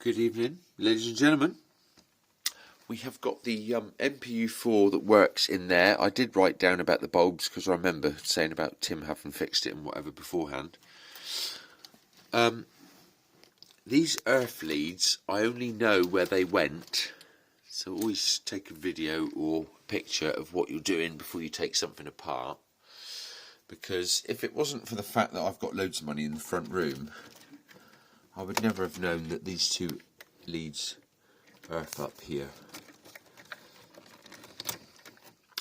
Good evening, ladies and gentlemen. We have got the MPU4 that works in there. I did write down about the bulbs because I remember saying about Tim having fixed it and whatever beforehand. These earth leads, I only know where they went. So always take a video or picture of what you're doing before you take something apart. Because if it wasn't for the fact that I've got loads of money in the front room, I would never have known that these two leads earth up here.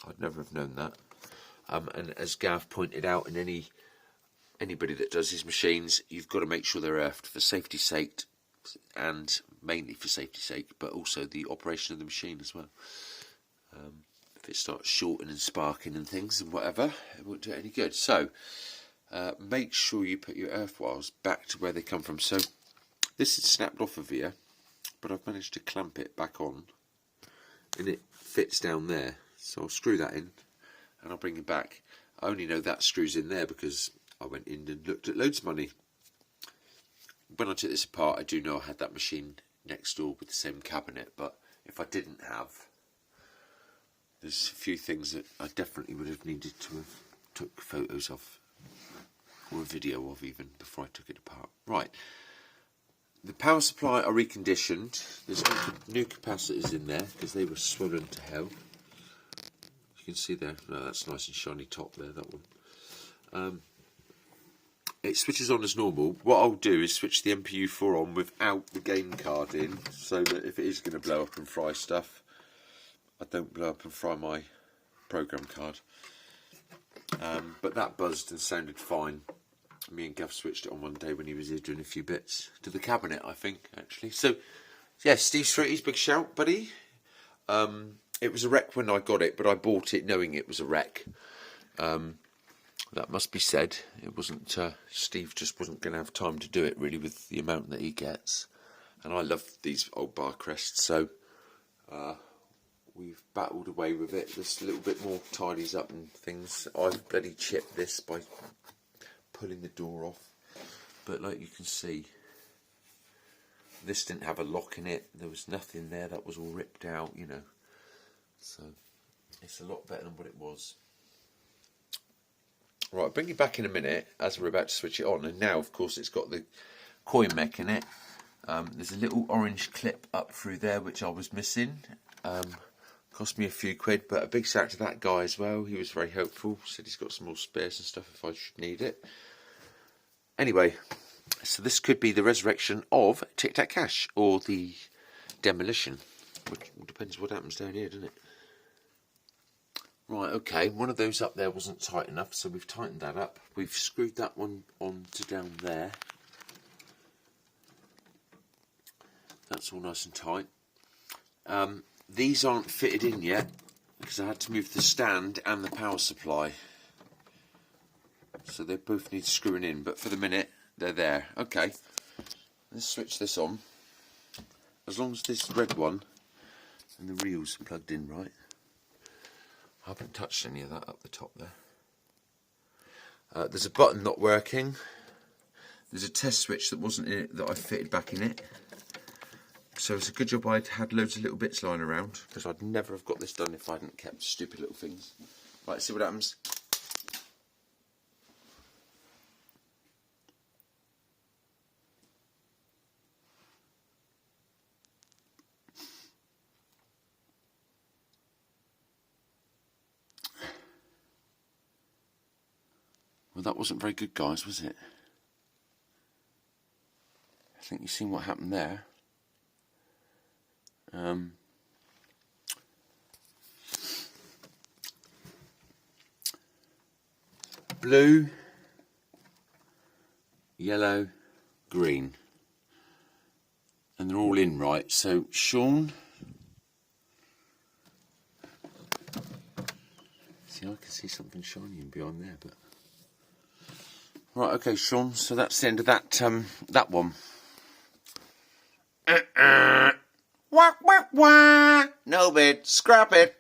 I'd never have known that. And as Gav pointed out, in anybody that does these machines, you've got to make sure they're earthed for safety's sake, and mainly for safety's sake, but also the operation of the machine as well. If it starts shorting and sparking and things and whatever, it won't do it any good. So make sure you put your earth wires back to where they come from. So this is snapped off of here, but I've managed to clamp it back on, and it fits down there. So I'll screw that in, and I'll bring it back. I only know that screws in there because I went in and looked at loads of money. When I took this apart, I do know I had that machine next door with the same cabinet, but if I didn't have, there's a few things that I definitely would have needed to have took photos of, or a video of even, before I took it apart. Right. The power supply I reconditioned. There's new capacitors in there because they were swollen to hell. You can see there. No, that's nice and shiny top there, that one. It switches on as normal. What I'll do is switch the MPU4 on without the game card in, so that if it is going to blow up and fry stuff, I don't blow up and fry my program card. But that buzzed and sounded fine. Me and Gav switched it on one day when he was here doing a few bits to the cabinet, I think, actually. So, yeah, Steve Stritty's big shout, buddy. It was a wreck when I got it, but I bought it knowing it was a wreck. That must be said. It wasn't, Steve just wasn't going to have time to do it, really, with the amount that he gets. And I love these old bar crests, so we've battled away with it. There's a little bit more tidies up and things. I've bloody chipped this by pulling the door off, but like you can see, this didn't have a lock in it. There was nothing there. That was all ripped out, you know. So it's a lot better than what it was. Right, I'll bring you back in a minute as we're about to switch it on. And now, of course, it's got the coin mech in it. There's a little orange clip up through there which I was missing. Cost me a few quid, but a big shout to that guy as well. He was very helpful. Said he's got some more spares and stuff if I should need it. Anyway, so this could be the resurrection of Tic Tac Cash, or the demolition, which depends what happens down here, doesn't it? Right, okay, one of those up there wasn't tight enough, so we've tightened that up. We've screwed that one on to down there. That's all nice and tight. These aren't fitted in yet, because I had to move the stand and the power supply. So they both need screwing in, but for the minute, they're there. Okay, let's switch this on. As long as this red one and the reels are plugged in right. I haven't touched any of that up the top there. There's a button not working. There's a test switch that wasn't in it that I fitted back in it. So it's a good job I'd had loads of little bits lying around, because I'd never have got this done if I hadn't kept stupid little things. Right, see what happens. Well, that wasn't very good, guys, was it? I think you've seen what happened there. Blue, yellow, green, and they're all in right. So Sean, see, I can see something shining behind there, but right, okay, Sean. So that's the end of that that one. Wah, wah, wah. No bid, scrap it.